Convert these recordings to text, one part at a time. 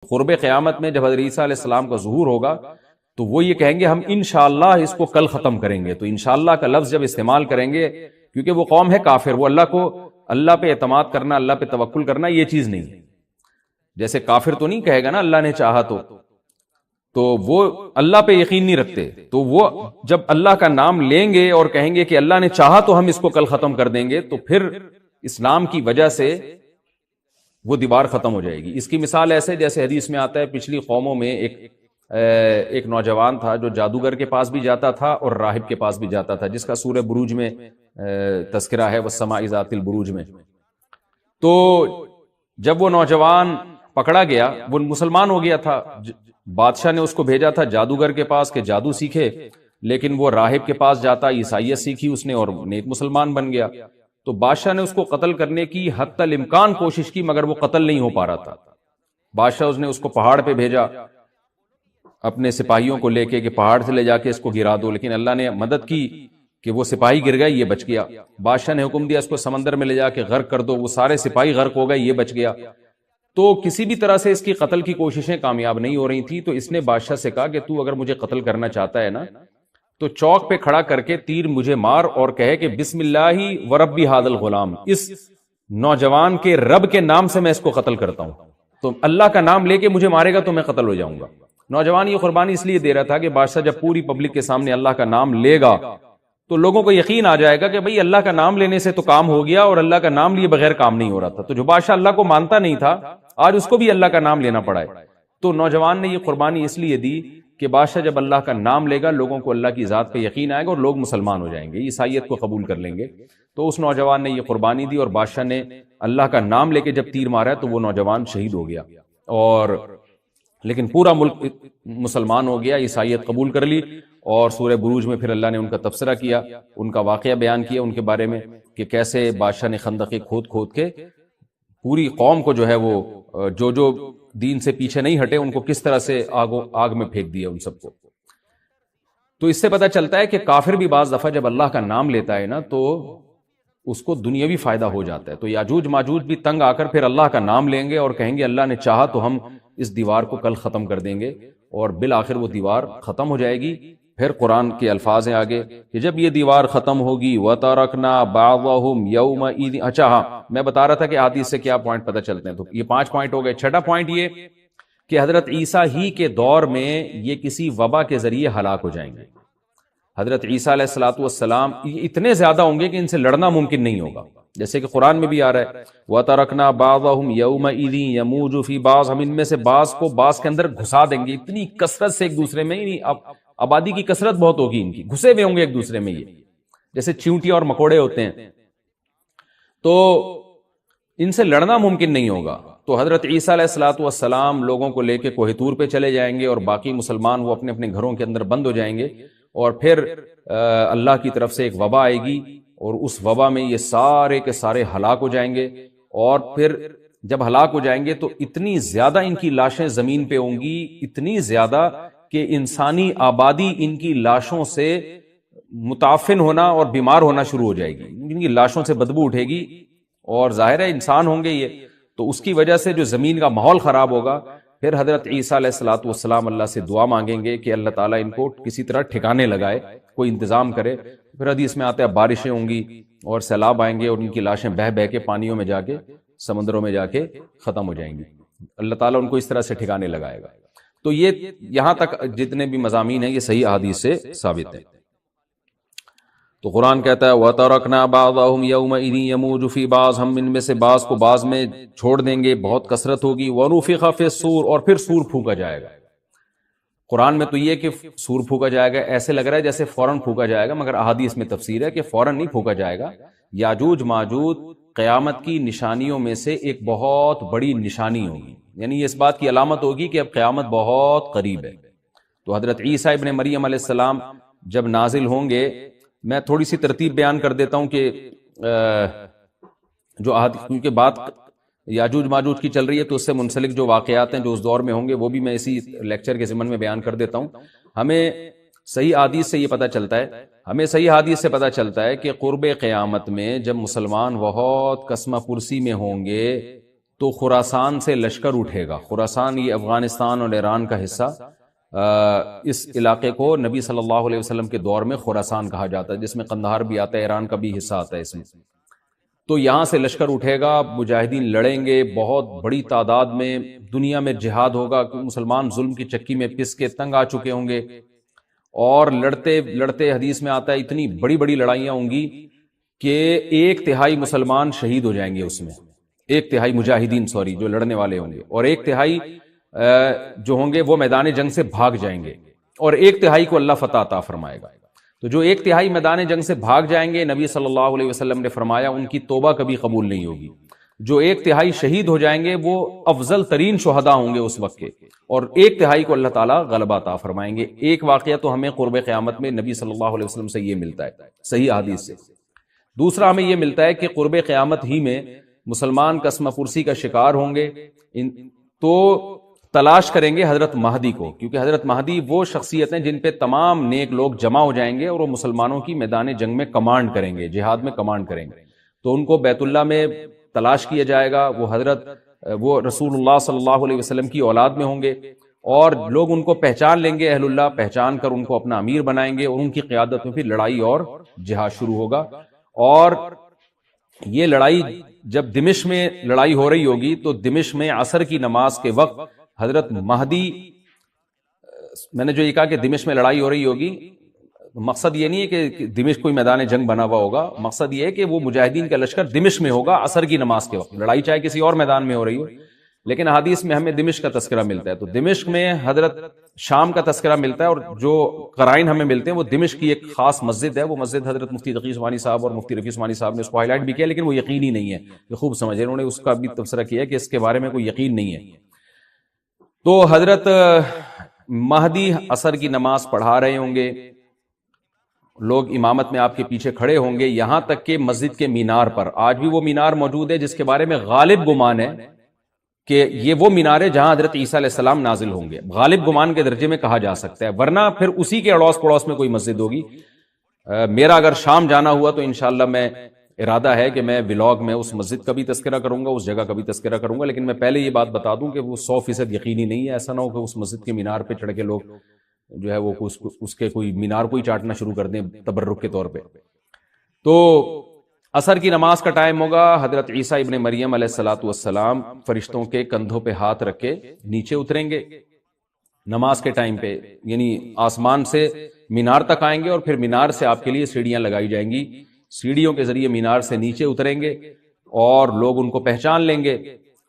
قرب قیامت میں جب حضرت عیسیٰ علیہ السلام کا ظہور ہوگا تو وہ یہ کہیں گے ہم انشاءاللہ اس کو کل ختم کریں گے. تو انشاءاللہ کا لفظ جب استعمال کریں گے، کیونکہ وہ قوم ہے کافر، وہ اللہ پہ اعتماد کرنا، اللہ پہ توکل کرنا یہ چیز نہیں ہے. جیسے کافر تو نہیں کہے گا نا اللہ نے چاہا تو وہ اللہ پہ یقین نہیں رکھتے. تو وہ جب اللہ کا نام لیں گے اور کہیں گے کہ اللہ نے چاہا تو ہم اس کو کل ختم کر دیں گے، تو پھر اسلام کی وجہ سے وہ دیوار ختم ہو جائے گی. اس کی مثال ایسے جیسے حدیث میں آتا ہے، پچھلی قوموں میں ایک نوجوان تھا جو جادوگر کے پاس بھی جاتا تھا اور راہب کے پاس بھی جاتا تھا، جس کا سورہ بروج میں تذکرہ ہے، والسماء ذات البروج میں. تو جب وہ نوجوان پکڑا گیا، وہ مسلمان ہو گیا تھا، بادشاہ نے اس کو بھیجا تھا جادوگر کے پاس کہ جادو سیکھے، لیکن وہ راہب کے پاس جاتا، عیسائیت سیکھی اس نے اور نیک مسلمان بن گیا. تو بادشاہ نے اس کو قتل کرنے کی حتی الامکان کوشش کی، مگر وہ قتل نہیں ہو پا رہا تھا. بادشاہ نے اس کو پہاڑ پہ بھیجا اپنے سپاہیوں کو لے کے کہ پہاڑ سے لے جا کے اس کو گرا دو، لیکن اللہ نے مدد کی کہ وہ سپاہی گر گیا، یہ بچ گیا. بادشاہ نے حکم دیا اس کو سمندر میں لے جا کے غرق کر دو، وہ سارے سپاہی غرق ہو گئے، یہ بچ گیا. تو کسی بھی طرح سے اس کی قتل کی کوششیں کامیاب نہیں ہو رہی تھی. تو اس نے بادشاہ سے کہا کہ تو اگر مجھے قتل کرنا چاہتا ہے نا تو چوک پہ کھڑا کر کے تیر مجھے مار اور کہے کہ بسم اللہ ورب ھذا الغلام، اس نوجوان کے رب کے نام سے میں اس کو قتل کرتا ہوں. تو اللہ کا نام لے کے مجھے مارے گا تو میں قتل ہو جاؤں گا. نوجوان یہ قربانی اس لیے دے رہا تھا کہ بادشاہ جب پوری پبلک کے سامنے اللہ کا نام لے گا تو لوگوں کو یقین آ جائے گا کہ بھئی اللہ کا نام لینے سے تو کام ہو گیا، اور اللہ کا نام لیے بغیر کام نہیں ہو رہا تھا. تو جو بادشاہ اللہ کو مانتا نہیں تھا آج اس کو بھی اللہ کا نام لینا پڑا ہے. تو نوجوان نے یہ قربانی اس لیے دی کہ بادشاہ جب اللہ کا نام لے گا لوگوں کو اللہ کی ذات پہ یقین آئے گا اور لوگ مسلمان ہو جائیں گے، عیسائیت کو قبول کر لیں گے. تو اس نوجوان نے یہ قربانی دی اور بادشاہ نے اللہ کا نام لے کے جب تیر مارا تو وہ نوجوان شہید ہو گیا. اور لیکن پورا ملک مسلمان ہو گیا، عیسائیت قبول کر لی. اور سورہ بروج میں پھر اللہ نے ان کا تبصرہ کیا، ان کا واقعہ بیان کیا ان کے بارے میں کہ کیسے بادشاہ نے خندقیں کھود کے پوری قوم کو جو ہے وہ جو دین سے پیچھے نہیں ہٹے ان کو کس طرح سے آگ میں پھینک دیا ان سب کو. تو اس سے پتہ چلتا ہے کہ کافر بھی بعض دفعہ جب اللہ کا نام لیتا ہے نا تو اس کو دنیاوی فائدہ ہو جاتا ہے. تو یاجوج ماجوج بھی تنگ آ کر پھر اللہ کا نام لیں گے اور کہیں گے اللہ نے چاہا تو ہم اس دیوار کو کل ختم کر دیں گے، اور بالآخر وہ دیوار ختم ہو جائے گی. پھر قرآن کے الفاظ ہیں آگے کہ جب یہ دیوار ختم ہوگی وَتَرَكْنَا بَعْضَهُمْ يَوْمَئِذٍ. اچھا ہاں، میں بتا رہا تھا کہ حدیث سے کیا پوائنٹ پتہ چلتے ہیں. تو یہ 5 پوائنٹ ہو گئے. چھٹا پوائنٹ یہ کہ حضرت عیسیٰ ہی کے دور میں یہ کسی وبا کے ذریعے ہلاک ہو جائیں گے. حضرت عیسیٰ علیہ الصلوۃ والسلام اتنے زیادہ ہوں گے کہ ان سے لڑنا ممکن نہیں ہوگا، جیسے کہ قرآن میں بھی آ رہا ہے وَتَرَكْنَا بَعْضَهُمْ يَوْمَئِذٍ يَمُوجُ فِي بَعْضٍ. ہم ان میں سے بعض کو بعض کے اندر گھسا دیں گے. اتنی کثرت سے ایک دوسرے میں، آبادی کی کثرت بہت ہوگی ان کی، گھسے ہوئے ہوں گے ایک دوسرے میں، یہ جیسے چیونٹی اور مکوڑے ہوتے ہیں. تو ان سے لڑنا ممکن نہیں ہوگا. تو حضرت عیسیٰ علیہ الصلوۃ والسلام لوگوں کو لے کے کوہ طور پہ چلے جائیں گے اور باقی مسلمان وہ اپنے اپنے گھروں کے اندر بند ہو جائیں گے. اور پھر اللہ کی طرف سے ایک وبا آئے گی اور اس وبا میں یہ سارے کے سارے ہلاک ہو جائیں گے. اور پھر جب ہلاک ہو جائیں گے تو اتنی زیادہ ان کی لاشیں زمین پہ ہوں گی، اتنی زیادہ کہ انسانی آبادی ان کی لاشوں سے متعفن ہونا اور بیمار ہونا شروع ہو جائے گی. ان کی لاشوں سے بدبو اٹھے گی اور ظاہر ہے انسان ہوں گے یہ، تو اس کی وجہ سے جو زمین کا ماحول خراب ہوگا. پھر حضرت عیسیٰ علیہ الصلوۃ والسلام اللہ سے دعا مانگیں گے کہ اللہ تعالیٰ ان کو کسی طرح ٹھکانے لگائے، کوئی انتظام کرے. پھر حدیث میں آتا ہے بارشیں ہوں گی اور سیلاب آئیں گے اور ان کی لاشیں بہہ بہہ کے پانیوں میں جا کے، سمندروں میں جا کے ختم ہو جائیں گی. اللہ تعالیٰ ان کو اس طرح سے ٹھکانے لگائے گا. تو یہ یہاں تک جتنے بھی مضامین ہیں یہ صحیح احادیث سے ثابت ہیں. تو قرآن کہتا ہے وَتَرَكْنَا بَعْضَهُمْ يَوْمَئِذٍ يَمُوجُ فِي بَعْضٍ. ہم ان میں سے بعض کو بعض میں چھوڑ دیں گے، بہت کثرت ہوگی. وَنُفِخَ فِي الصُّورِ. اور پھر سور پھونکا جائے گا. قرآن میں تو یہ کہ سور پھونکا جائے گا ایسے لگ رہا ہے جیسے فوراً پھونکا جائے گا، مگر احادیث میں تفسیر ہے کہ فوراً نہیں پھونکا جائے گا. یاجوج ماجوج قیامت کی نشانیوں میں سے ایک بہت بڑی نشانی ہوگی، یعنی یہ اس بات کی علامت ہوگی کہ اب قیامت بہت قریب ہے. تو حضرت عیسیٰ ابن مریم علیہ السلام جب نازل ہوں گے، میں تھوڑی سی ترتیب بیان کر دیتا ہوں کہ جو کیونکہ بات یاجوج ماجوج کی چل رہی ہے تو اس سے منسلک جو واقعات ہیں جو اس دور میں ہوں گے وہ بھی میں اسی لیکچر کے ضمن میں بیان کر دیتا ہوں. ہمیں صحیح حدیث سے یہ پتہ چلتا ہے کہ قرب قیامت میں جب مسلمان بہت قسمہ پرسی میں ہوں گے تو خراسان سے لشکر اٹھے گا. خراسان یہ افغانستان اور ایران کا حصہ، اس علاقے کو نبی صلی اللہ علیہ وسلم کے دور میں خراسان کہا جاتا ہے، جس میں قندھار بھی آتا ہے، ایران کا بھی حصہ آتا ہے اس میں. تو یہاں سے لشکر اٹھے گا، مجاہدین لڑیں گے بہت بڑی تعداد میں، دنیا میں جہاد ہوگا، مسلمان ظلم کی چکی میں پس کے تنگ آ چکے ہوں گے، اور لڑتے لڑتے حدیث میں آتا ہے اتنی بڑی بڑی لڑائیاں ہوں گی کہ 1/3 مسلمان شہید ہو جائیں گے اس میں، 1/3 مجاہدین جو لڑنے والے ہوں گے، اور 1/3 جو ہوں گے وہ میدان جنگ سے بھاگ جائیں گے، اور 1/3 کو اللہ فتح عطا فرمائے گا. تو جو 1/3 میدان جنگ سے بھاگ جائیں گے، نبی صلی اللہ علیہ وسلم نے فرمایا ان کی توبہ کبھی قبول نہیں ہوگی. جو 1/3 شہید ہو جائیں گے وہ افضل ترین شہداء ہوں گے اس وقت کے، اور 1/3 کو اللہ تعالیٰ غلبہ عطا فرمائیں گے. ایک واقعہ تو ہمیں قرب قیامت میں نبی صلی اللہ علیہ وسلم سے یہ ملتا ہے صحیح حدیث سے. دوسرا ہمیں یہ ملتا ہے کہ قرب قیامت ہی میں مسلمان قسمہ پرسی کا شکار ہوں گے، تو تلاش کریں گے حضرت مہدی کو، کیونکہ حضرت مہدی وہ شخصیت ہیں جن پہ تمام نیک لوگ جمع ہو جائیں گے اور وہ مسلمانوں کی میدان جنگ میں کمانڈ کریں گے، جہاد میں کمانڈ کریں گے. تو ان کو بیت اللہ میں تلاش کیا جائے گا، وہ رسول اللہ صلی اللہ علیہ وسلم کی اولاد میں ہوں گے، اور لوگ ان کو پہچان لیں گے، اہل اللہ پہچان کر ان کو اپنا امیر بنائیں گے، اور ان کی قیادت میں پھر لڑائی اور جہاد شروع ہوگا. اور یہ لڑائی جب دمشق میں لڑائی ہو رہی ہوگی تو دمشق میں عصر کی نماز کے وقت حضرت مہدی، میں نے جو یہ کہا کہ دمشق میں لڑائی ہو رہی ہوگی، مقصد یہ نہیں ہے کہ دمشق کوئی میدان جنگ بنا ہوا ہوگا، مقصد یہ ہے کہ وہ مجاہدین کا لشکر دمشق میں ہوگا عصر کی نماز کے وقت. لڑائی چاہے کسی اور میدان میں ہو رہی ہو، لیکن حدیث میں ہمیں دمشق کا تذکرہ ملتا ہے. تو دمشق میں حضرت شام کا تذکرہ ملتا ہے، اور جو قرائن ہمیں ملتے ہیں وہ دمشق کی ایک خاص مسجد ہے. وہ مسجد حضرت مفتی تقی عثمانی صاحب اور مفتی رفیع عثمانی صاحب نے اس کو ہائی لائٹ بھی کیا، لیکن وہ یقینی نہیں ہے، یہ خوب سمجھے، انہوں نے اس کا بھی تبصرہ کیا کہ اس کے بارے میں کوئی یقین نہیں ہے. تو حضرت مہدی عصر کی نماز پڑھا رہے ہوں گے، لوگ امامت میں آپ کے پیچھے کھڑے ہوں گے، یہاں تک کہ مسجد کے مینار پر، آج بھی وہ مینار موجود ہے جس کے بارے میں غالب گمان ہے کہ یہ وہ مینار ہے جہاں حضرت عیسیٰ علیہ السلام نازل ہوں گے، غالب گمان کے درجے میں کہا جا سکتا ہے، ورنہ پھر اسی کے اڑوس پڑوس میں کوئی مسجد ہوگی. میرا اگر شام جانا ہوا تو انشاءاللہ میں ارادہ ہے کہ میں ولاگ میں اس مسجد کا بھی تذکرہ کروں گا، اس جگہ کا بھی تذکرہ کروں گا، لیکن میں پہلے یہ بات بتا دوں کہ وہ 100% یقینی نہیں ہے. ایسا نہ ہو کہ اس مسجد کے مینار پہ چڑھ کے لوگ جو ہے وہ اس کے کوئی مینار کو ہی چاٹنا شروع کر دیں تبرک کے طور پہ. تو عصر کی نماز کا ٹائم ہوگا، حضرت عیسیٰ ابن مریم علیہ الصلوۃ والسلام فرشتوں کے کندھوں پہ ہاتھ رکھ کے نیچے اتریں گے نماز کے ٹائم پہ، یعنی آسمان سے مینار تک آئیں گے، اور پھر مینار سے آپ کے لیے سیڑھیاں لگائی جائیں گی، سیڑھیوں کے ذریعے مینار سے نیچے اتریں گے اور لوگ ان کو پہچان لیں گے.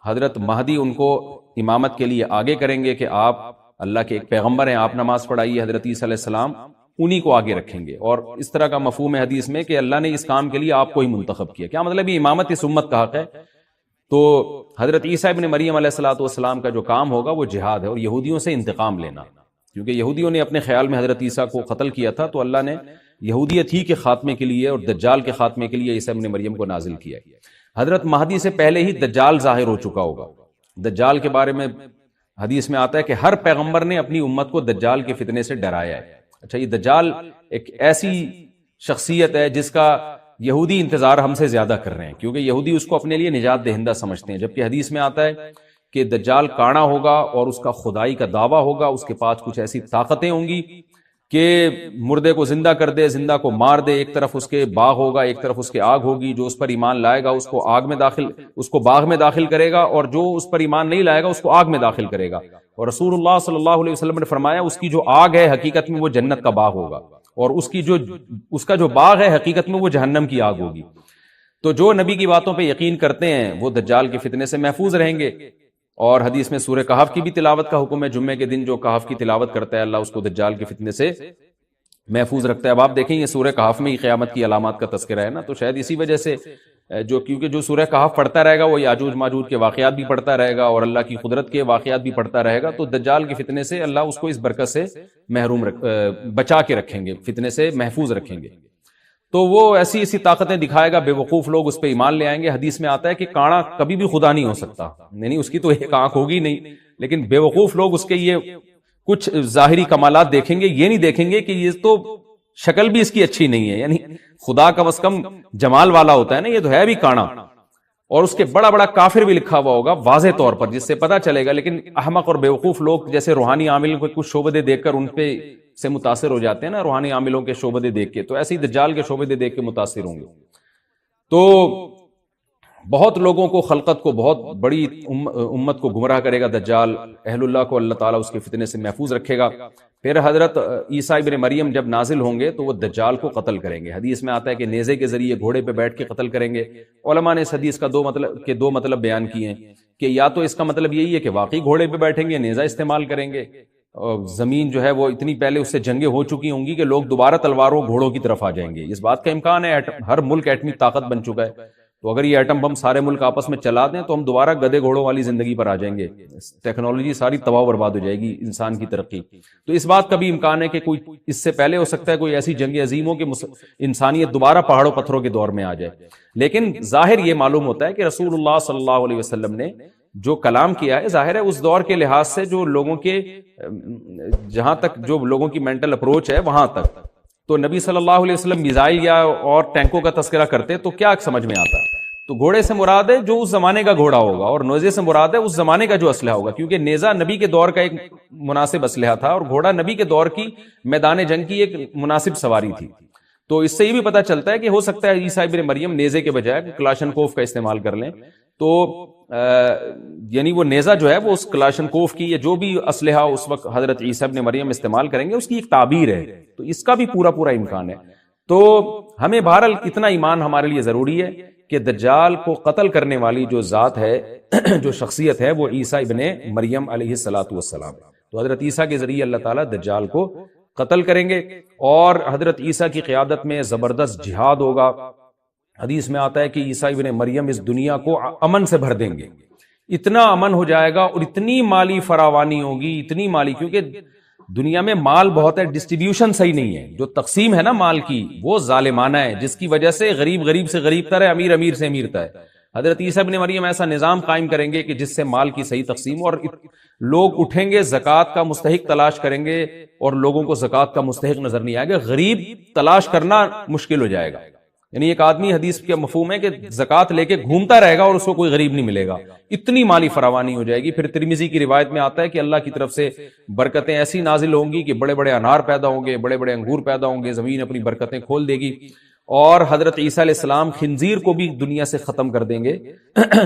حضرت مہدی ان کو امامت کے لیے آگے کریں گے کہ آپ اللہ کے ایک پیغمبر ہیں، آپ نماز پڑھائیے. حضرت عیسیٰ علیہ السلام انہی کو آگے رکھیں گے، اور اس طرح کا مفہوم ہے حدیث میں کہ اللہ نے اس کام کے لیے آپ کو ہی منتخب کیا. کیا مطلب یہ امامت اس امت کا حق ہے. تو حضرت عیسیٰ ابن مریم علیہ الصلوۃ والسلام کا جو کام ہوگا وہ جہاد ہے اور یہودیوں سے انتقام لینا، کیونکہ یہودیوں نے اپنے خیال میں حضرت عیسیٰ کو قتل کیا تھا، تو اللہ نے یہودیت ہی کے خاتمے کے لیے اور دجال کے خاتمے کے لیے عیسیٰ ابن مریم کو نازل کیا. حضرت مہدی سے پہلے ہی دجال ظاہر ہو چکا ہوگا. دجال کے بارے میں حدیث میں آتا ہے کہ ہر پیغمبر نے اپنی امت کو دجال کے فتنے سے ڈرایا ہے. اچھا، یہ دجال ایک ایسی شخصیت ہے جس کا یہودی انتظار ہم سے زیادہ کر رہے ہیں، کیونکہ یہودی اس کو اپنے لیے نجات دہندہ سمجھتے ہیں، جبکہ حدیث میں آتا ہے کہ دجال کانا ہوگا اور اس کا خدائی کا دعویٰ ہوگا، اس کے پاس کچھ ایسی طاقتیں ہوں گی کہ مردے کو زندہ کر دے، زندہ کو مار دے. ایک طرف اس کے باغ ہوگا، ایک طرف اس کے آگ ہوگی. جو اس پر ایمان لائے گا اس کو باغ میں داخل کرے گا، اور جو اس پر ایمان نہیں لائے گا اس کو آگ میں داخل کرے گا. اور رسول اللہ صلی اللہ علیہ وسلم نے فرمایا اس کی جو آگ ہے حقیقت میں وہ جنت کا باغ ہوگا، اور اس کا جو باغ ہے حقیقت میں وہ جہنم کی آگ ہوگی. تو جو نبی کی باتوں پہ یقین کرتے ہیں وہ دجال کے فتنے سے محفوظ رہیں گے. اور حدیث میں سورہ کہف کی بھی تلاوت کا حکم ہے. جمعے کے دن جو کہف کی تلاوت کرتا ہے اللہ اس کو دجال کے فتنے سے محفوظ رکھتا ہے. اب آپ دیکھیں یہ سورہ کہف میں ہی قیامت کی علامات کا تذکرہ ہے نا، تو شاید اسی وجہ سے کیونکہ جو سورہ کہف پڑھتا رہے گا وہ یاجوج ماجوج کے واقعات بھی پڑھتا رہے گا اور اللہ کی قدرت کے واقعات بھی پڑھتا رہے گا، تو دجال کے فتنے سے اللہ اس کو اس برکت سے بچا کے رکھیں گے، فتنے سے محفوظ رکھیں گے. تو وہ ایسی طاقتیں دکھائے گا، بے وقوف لوگ اس پہ ایمان لے آئیں گے. حدیث میں آتا ہے کہ کانا کبھی بھی خدا نہیں ہو سکتا، یعنی اس کی تو ایک آنکھ ہوگی نہیں، لیکن بے وقوف لوگ اس کے یہ کچھ ظاہری کمالات دیکھیں گے، یہ نہیں دیکھیں گے کہ یہ تو شکل بھی اس کی اچھی نہیں ہے، یعنی خدا کم از کم جمال والا ہوتا ہے نا، یہ تو ہے بھی کانا. اور اس کے بڑا بڑا کافر بھی لکھا ہوا ہوگا واضح طور پر، جس سے پتا چلے گا. لیکن احمق اور بیوقوف لوگ جیسے روحانی عامل کو کچھ شعبدے دیکھ کر ان پہ سے متاثر ہو جاتے ہیں نا، روحانی عاملوں کے شعبدے دیکھ کے، تو ایسے ہی دجال کے شعبدے دیکھ کے متاثر ہوں گے. تو بہت لوگوں کو، خلقت کو، بہت بڑی امت کو گمراہ کرے گا دجال. اہل اللہ کو اللہ تعالیٰ اس کے فتنے سے محفوظ رکھے گا. پھر حضرت عیسیٰ ابن مریم جب نازل ہوں گے تو وہ دجال کو قتل کریں گے. حدیث میں آتا ہے کہ نیزے کے ذریعے گھوڑے پہ بیٹھ کے قتل کریں گے. علماء نے اس حدیث کا دو مطلب بیان کیے ہیں کہ یا تو اس کا مطلب یہی ہے کہ واقعی گھوڑے پہ بیٹھیں گے، نیزہ استعمال کریں گے، اور زمین جو ہے وہ اتنی پہلے اس سے جنگیں ہو چکی ہوں گی کہ لوگ دوبارہ تلواروں گھوڑوں کی طرف آ جائیں گے. اس بات کا امکان ہے، ہر ملک ایٹمی طاقت بن چکا ہے، تو اگر یہ ایٹم بم سارے ملک آپس میں چلا دیں تو ہم دوبارہ گدے گھوڑوں والی زندگی پر آ جائیں گے. ٹیکنالوجی ساری تباہ و برباد ہو جائے گی، انسان کی ترقی. تو اس بات کا بھی امکان ہے کہ کوئی اس سے پہلے ہو سکتا ہے کوئی ایسی جنگ عظیم ہو کہ انسانیت دوبارہ پہاڑوں پتھروں کے دور میں آ جائے. لیکن ظاہر یہ معلوم ہوتا ہے کہ رسول اللہ صلی اللہ علیہ وسلم نے جو کلام کیا ہے، ظاہر ہے اس دور کے لحاظ سے جو لوگوں کے، جہاں تک جو لوگوں کی مینٹل اپروچ ہے وہاں تک، تو نبی صلی اللہ علیہ وسلم میزائل یا اور ٹینکوں کا تذکرہ کرتے تو کیا سمجھ میں آتا؟ تو گھوڑے سے مراد ہے جو اس زمانے کا گھوڑا ہوگا، اور نیزے سے مراد ہے اس زمانے کا جو اسلحہ ہوگا، کیونکہ نیزہ نبی کے دور کا ایک مناسب اسلحہ تھا اور گھوڑا نبی کے دور کی میدان جنگ کی ایک مناسب سواری تھی. تو اس سے یہ بھی پتہ چلتا ہے کہ ہو سکتا ہے عیسیٰ ابن مریم نیزے کے بجائے کلاشنکوف کا استعمال کر لیں. تو یعنی وہ نیزہ جو ہے وہ اس کلاشنکوف کی یا جو بھی اسلحہ اس وقت حضرت عیسیٰ ابن مریم استعمال کریں گے اس کی ایک تعبیر ہے. تو اس کا بھی پورا امکان ہے. تو ہمیں بہرحال اتنا ایمان ہمارے لیے ضروری ہے کہ دجال کو قتل کرنے والی جو ذات ہے، جو شخصیت ہے، وہ عیسیٰ ابن مریم علیہ الصلوۃ والسلام. تو حضرت عیسیٰ کے ذریعے اللہ تعالیٰ دجال کو قتل کریں گے، اور حضرت عیسیٰ کی قیادت میں زبردست جہاد ہوگا. حدیث میں آتا ہے کہ عیسیٰ ابن مریم اس دنیا کو امن سے بھر دیں گے. اتنا امن ہو جائے گا اور اتنی مالی فراوانی ہوگی، اتنی مالی، کیونکہ دنیا میں مال بہت ہے، ڈسٹریبیوشن صحیح نہیں ہے. جو تقسیم ہے نا مال کی وہ ظالمانہ ہے، جس کی وجہ سے غریب سے غریب تر ہے، امیر سے امیر تر ہے. حضرت عیسیٰ ابن مریم ایسا نظام قائم کریں گے کہ جس سے مال کی صحیح تقسیم، اور لوگ اٹھیں گے زکوٰۃ کا مستحق تلاش کریں گے اور لوگوں کو زکوٰۃ کا مستحق نظر نہیں آئے گا. غریب تلاش کرنا مشکل ہو جائے گا. یعنی ایک آدمی، حدیث کا مفہوم ہے کہ زکوٰۃ لے کے گھومتا رہے گا اور اس کو کوئی غریب نہیں ملے گا. اتنی مالی فراوانی ہو جائے گی. پھر ترمذی کی روایت میں آتا ہے کہ اللہ کی طرف سے برکتیں ایسی نازل ہوں گی کہ بڑے بڑے انار پیدا ہوں گے، بڑے بڑے انگور پیدا ہوں گے، زمین اپنی برکتیں کھول دے گی. اور حضرت عیسیٰ علیہ السلام خنزیر کو بھی دنیا سے ختم کر دیں گے.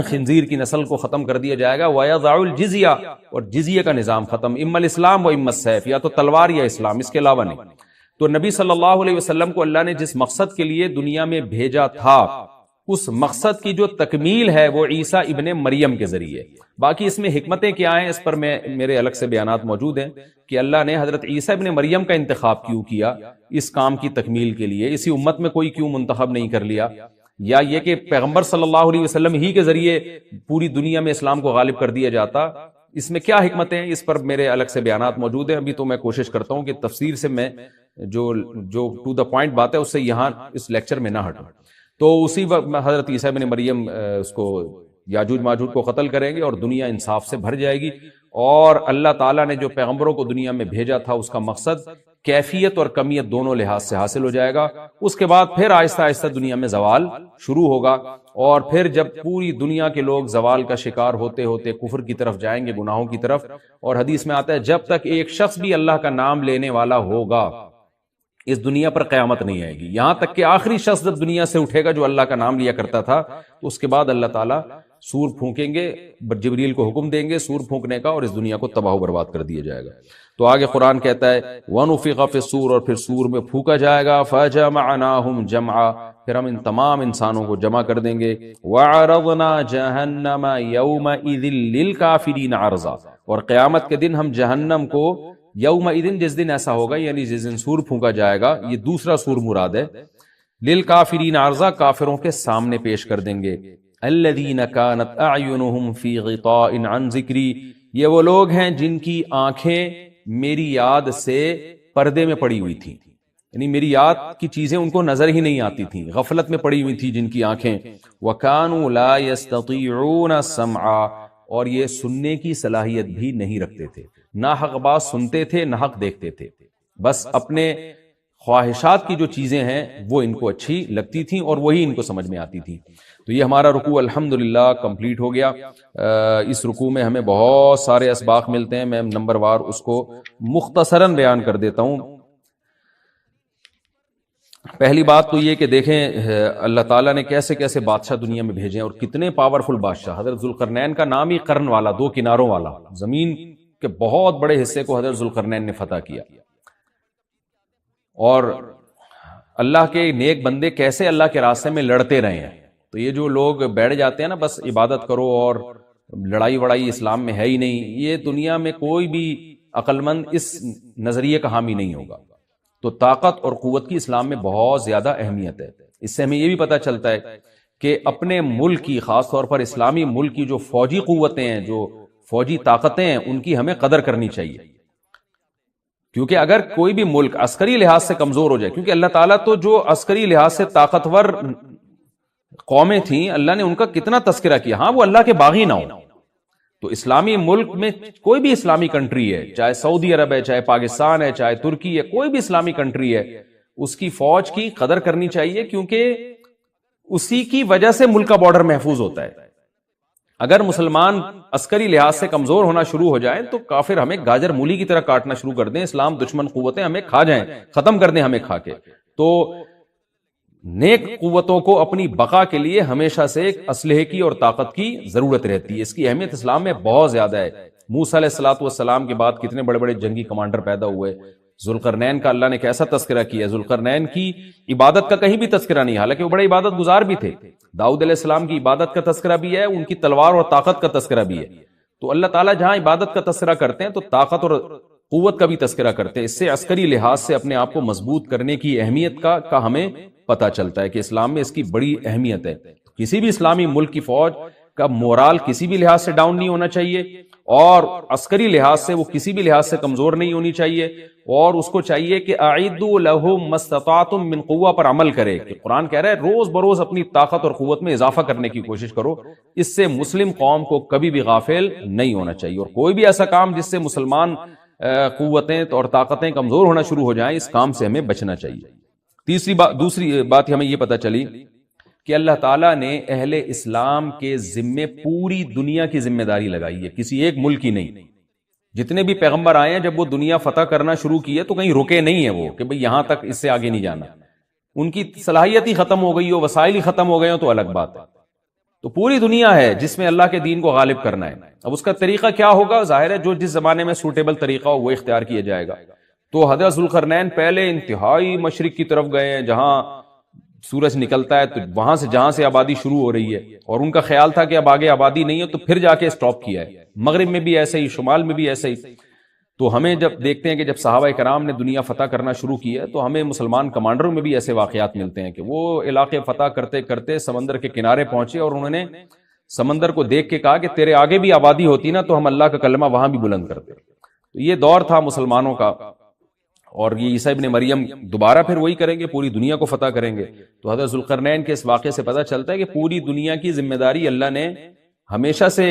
خنزیر کی نسل کو ختم کر دیا جائے گا. وَيَضَعُ الْجِزْيَةَ، اور جزیہ کا نظام ختم. اما الاسلام و اما السیف، یا تو تلوار یا اسلام، اس کے علاوہ نہیں. تو نبی صلی اللہ علیہ وسلم کو اللہ نے جس مقصد کے لیے دنیا میں بھیجا تھا، اس مقصد کی جو تکمیل ہے وہ عیسیٰ ابن مریم کے ذریعے. باقی اس میں حکمتیں کیا ہیں اس پر میرے الگ سے بیانات موجود ہیں کہ اللہ نے حضرت عیسیٰ ابن مریم کا انتخاب کیوں کیا اس کام کی تکمیل کے لیے. اسی امت میں کوئی کیوں منتخب نہیں کر لیا، یا یہ کہ پیغمبر صلی اللہ علیہ وسلم ہی کے ذریعے پوری دنیا میں اسلام کو غالب کر دیا جاتا. اس میں کیا حکمتیں ہیں، اس پر میرے الگ سے بیانات موجود ہیں. ابھی تو میں کوشش کرتا ہوں کہ تفسیر سے میں جو ٹو دا پوائنٹ بات ہے اس سے یہاں اس لیکچر میں نہ ہٹوں. تو اسی وقت حضرت عیسیٰ ابن مریم اس کو یاجوج ماجوج کو قتل کریں گے اور دنیا انصاف سے بھر جائے گی. اور اللہ تعالیٰ نے جو پیغمبروں کو دنیا میں بھیجا تھا اس کا مقصد کیفیت اور کمیت دونوں لحاظ سے حاصل ہو جائے گا. اس کے بعد پھر آہستہ آہستہ دنیا میں زوال شروع ہوگا، اور پھر جب پوری دنیا کے لوگ زوال کا شکار ہوتے ہوتے کفر کی طرف جائیں گے، گناہوں کی طرف. اور حدیث میں آتا ہے جب تک ایک شخص بھی اللہ کا نام لینے والا ہوگا اس دنیا پر قیامت نہیں آئے گی. یہاں تک کہ آخری شخص جب دنیا سے اٹھے گا جو اللہ کا نام لیا کرتا تھا، تو اس کے بعد اللہ تعالیٰ سور پھونکیں گے، جبریل کو حکم دیں گے سور پھونکنے کا، اور اس دنیا کو تباہ و برباد کر دیا جائے گا. تو آگے قرآن کہتا ہے وَنُفِخَ فِي الصُّورِ، اور پھر سور میں پھونکا جائے گا. فَجَمَعْنَاهُمْ جَمْعًا، پھر ہم ان تمام انسانوں کو جمع کر دیں گے. وَعَرَضْنَا جَهَنَّمَ يَوْمَئِذٍ لِّلْكَافِرِينَ عَرْضًا، اور قیامت کے دن ہم جہنم کو یومئذ، جس دن ایسا ہوگا یعنی جس دن سور پھونکا جائے گا، یہ دوسرا سور مراد ہے، للکافرین عرضا، کافروں کے سامنے پیش کر دیں گے. الذین کانت اعینہم فی غطاء عن ذکری، یہ وہ لوگ ہیں جن کی آنکھیں میری یاد سے پردے میں پڑی ہوئی تھیں، یعنی میری یاد کی چیزیں ان کو نظر ہی نہیں آتی تھیں، غفلت میں پڑی ہوئی تھی جن کی آنکھیں. وکانوا لا یستطیعون سمعا، اور یہ سننے کی صلاحیت بھی نہیں رکھتے تھے، نہ حق بات سنتے تھے نہ حق دیکھتے تھے، بس اپنے خواہشات کی جو چیزیں ہیں وہ ان کو اچھی لگتی تھیں اور وہی ان کو سمجھ میں آتی تھی. تو یہ ہمارا رکوع الحمدللہ کمپلیٹ ہو گیا. اس رکوع میں ہمیں بہت سارے اسباق ملتے ہیں. میں نمبر وار اس کو مختصراً بیان کر دیتا ہوں. پہلی بات تو یہ کہ دیکھیں اللہ تعالیٰ نے کیسے کیسے بادشاہ دنیا میں بھیجے ہیں اور کتنے پاورفل بادشاہ. حضرت ذوالقرنین کا نام ہی قرن والا، دو کناروں والا. زمین کے بہت بڑے حصے کو حضرت ذوالقرنین نے فتح کیا. اور اللہ کے نیک بندے کیسے اللہ کے راستے میں لڑتے رہے ہیں. تو یہ جو لوگ بیٹھ جاتے ہیں نا بس عبادت کرو اور لڑائی وڑائی اسلام میں ہے ہی نہیں، یہ دنیا میں کوئی بھی عقل مند اس نظریے کا حامی نہیں ہوگا. تو طاقت اور قوت کی اسلام میں بہت زیادہ اہمیت ہے. اس سے ہمیں یہ بھی پتہ چلتا ہے کہ اپنے ملک کی، خاص طور پر اسلامی ملک کی جو فوجی قوتیں ہیں، جو فوجی طاقتیں ہیں، ان کی ہمیں قدر کرنی چاہیے. کیونکہ اگر کوئی بھی ملک عسکری لحاظ سے کمزور ہو جائے، کیونکہ اللہ تعالیٰ تو جو عسکری لحاظ سے طاقتور قومیں تھیں اللہ نے ان کا کتنا تذکرہ کیا. ہاں وہ اللہ کے باغی نہ ہوں. تو اسلامی ملک میں کوئی بھی اسلامی کنٹری ہے، چاہے سعودی عرب ہے، چاہے پاکستان ہے، چاہے ترکی ہے، کوئی بھی اسلامی کنٹری ہے، اس کی فوج کی قدر کرنی چاہیے کیونکہ اسی کی وجہ سے ملک کا بارڈر محفوظ ہوتا ہے. اگر مسلمان عسکری لحاظ سے کمزور ہونا شروع ہو جائیں تو کافر ہمیں گاجر مولی کی طرح کاٹنا شروع کر دیں، اسلام دشمن قوتیں ہمیں کھا جائیں، ختم کر دیں ہمیں کھا کے. تو نیک قوتوں کو اپنی بقا کے لیے ہمیشہ سے ایک اسلحے کی اور طاقت کی ضرورت رہتی ہے. اس کی اہمیت اسلام میں بہت زیادہ ہے. موسیٰ علیہ الصلوۃ والسلام کے بعد کتنے بڑے بڑے جنگی کمانڈر پیدا ہوئے. ذوالقرنین کا اللہ نے کیسا تذکرہ کیا. ذوالقرنین کی عبادت کا کہیں بھی تذکرہ نہیں، حالانکہ وہ بڑے عبادت گزار بھی تھے. داؤد علیہ السلام کی عبادت کا تذکرہ بھی ہے، ان کی تلوار اور طاقت کا تذکرہ بھی ہے. تو اللہ تعالیٰ جہاں عبادت کا تذکرہ کرتے ہیں تو طاقت اور قوت کا بھی تذکرہ کرتے ہیں. اس سے عسکری لحاظ سے اپنے آپ کو مضبوط کرنے کی اہمیت کا ہمیں پتہ چلتا ہے کہ اسلام میں اس کی بڑی اہمیت ہے. کسی بھی اسلامی ملک کی فوج کا مورال کسی بھی لحاظ سے ڈاؤن نہیں ہونا چاہیے اور عسکری لحاظ سے وہ کسی بھی لحاظ سے کمزور نہیں ہونی چاہیے. اور اس کو چاہیے کہ اعدوا لهم ما استطعتم من قوہ پر عمل کرے. کہ قرآن کہہ رہا ہے روز بروز اپنی طاقت اور قوت میں اضافہ کرنے کی کوشش کرو. اس سے مسلم قوم کو کبھی بھی غافل نہیں ہونا چاہیے اور کوئی بھی ایسا کام جس سے مسلمان قوتیں اور طاقتیں کمزور ہونا شروع ہو جائیں اس کام سے ہمیں بچنا چاہیے. دوسری بات ہمیں یہ پتہ چلی کہ اللہ تعالیٰ نے اہل اسلام کے ذمے پوری دنیا کی ذمہ داری لگائی ہے، کسی ایک ملک کی نہیں. جتنے بھی پیغمبر آئے ہیں جب وہ دنیا فتح کرنا شروع کی ہے تو کہیں رکے نہیں ہیں وہ کہ بھئی یہاں تک، اس سے آگے نہیں جانا. ان کی صلاحیت ہی ختم ہو گئی ہو، وسائل ہی ختم ہو گئے ہوں تو الگ بات ہے. تو پوری دنیا ہے جس میں اللہ کے دین کو غالب کرنا ہے. اب اس کا طریقہ کیا ہوگا؟ ظاہر ہے جو جس زمانے میں سوٹیبل طریقہ ہو وہ اختیار کیا جائے گا. تو حضرت ذوالقرنین پہلے انتہائی مشرق کی طرف گئے ہیں جہاں سورج نکلتا ہے، تو وہاں سے جہاں سے آبادی شروع ہو رہی ہے اور ان کا خیال تھا کہ اب آگے آبادی نہیں ہے تو پھر جا کے سٹاپ کیا ہے. مغرب میں بھی ایسے ہی، شمال میں بھی ایسے ہی. تو ہمیں جب دیکھتے ہیں کہ جب صحابہ کرام نے دنیا فتح کرنا شروع کی ہے تو ہمیں مسلمان کمانڈروں میں بھی ایسے واقعات ملتے ہیں کہ وہ علاقے فتح کرتے کرتے سمندر کے کنارے پہنچے اور انہوں نے سمندر کو دیکھ کے کہا کہ تیرے آگے بھی آبادی ہوتی نا تو ہم اللہ کا کلمہ وہاں بھی بلند کرتے. تو یہ دور تھا مسلمانوں کا اور یہ عیسیٰ ابن مریم دوبارہ پھر وہی کریں گے، پوری دنیا کو فتح کریں گے. تو حضرت ذوالقرنین کے اس واقعے سے پتہ چلتا ہے کہ پوری دنیا کی ذمہ داری اللہ نے ہمیشہ سے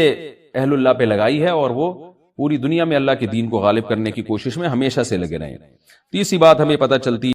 اہل اللہ پہ لگائی ہے اور وہ پوری دنیا میں اللہ کے دین کو غالب کرنے کی کوشش میں ہمیشہ سے لگے رہے ہیں. تیسری بات ہمیں پتہ چلتی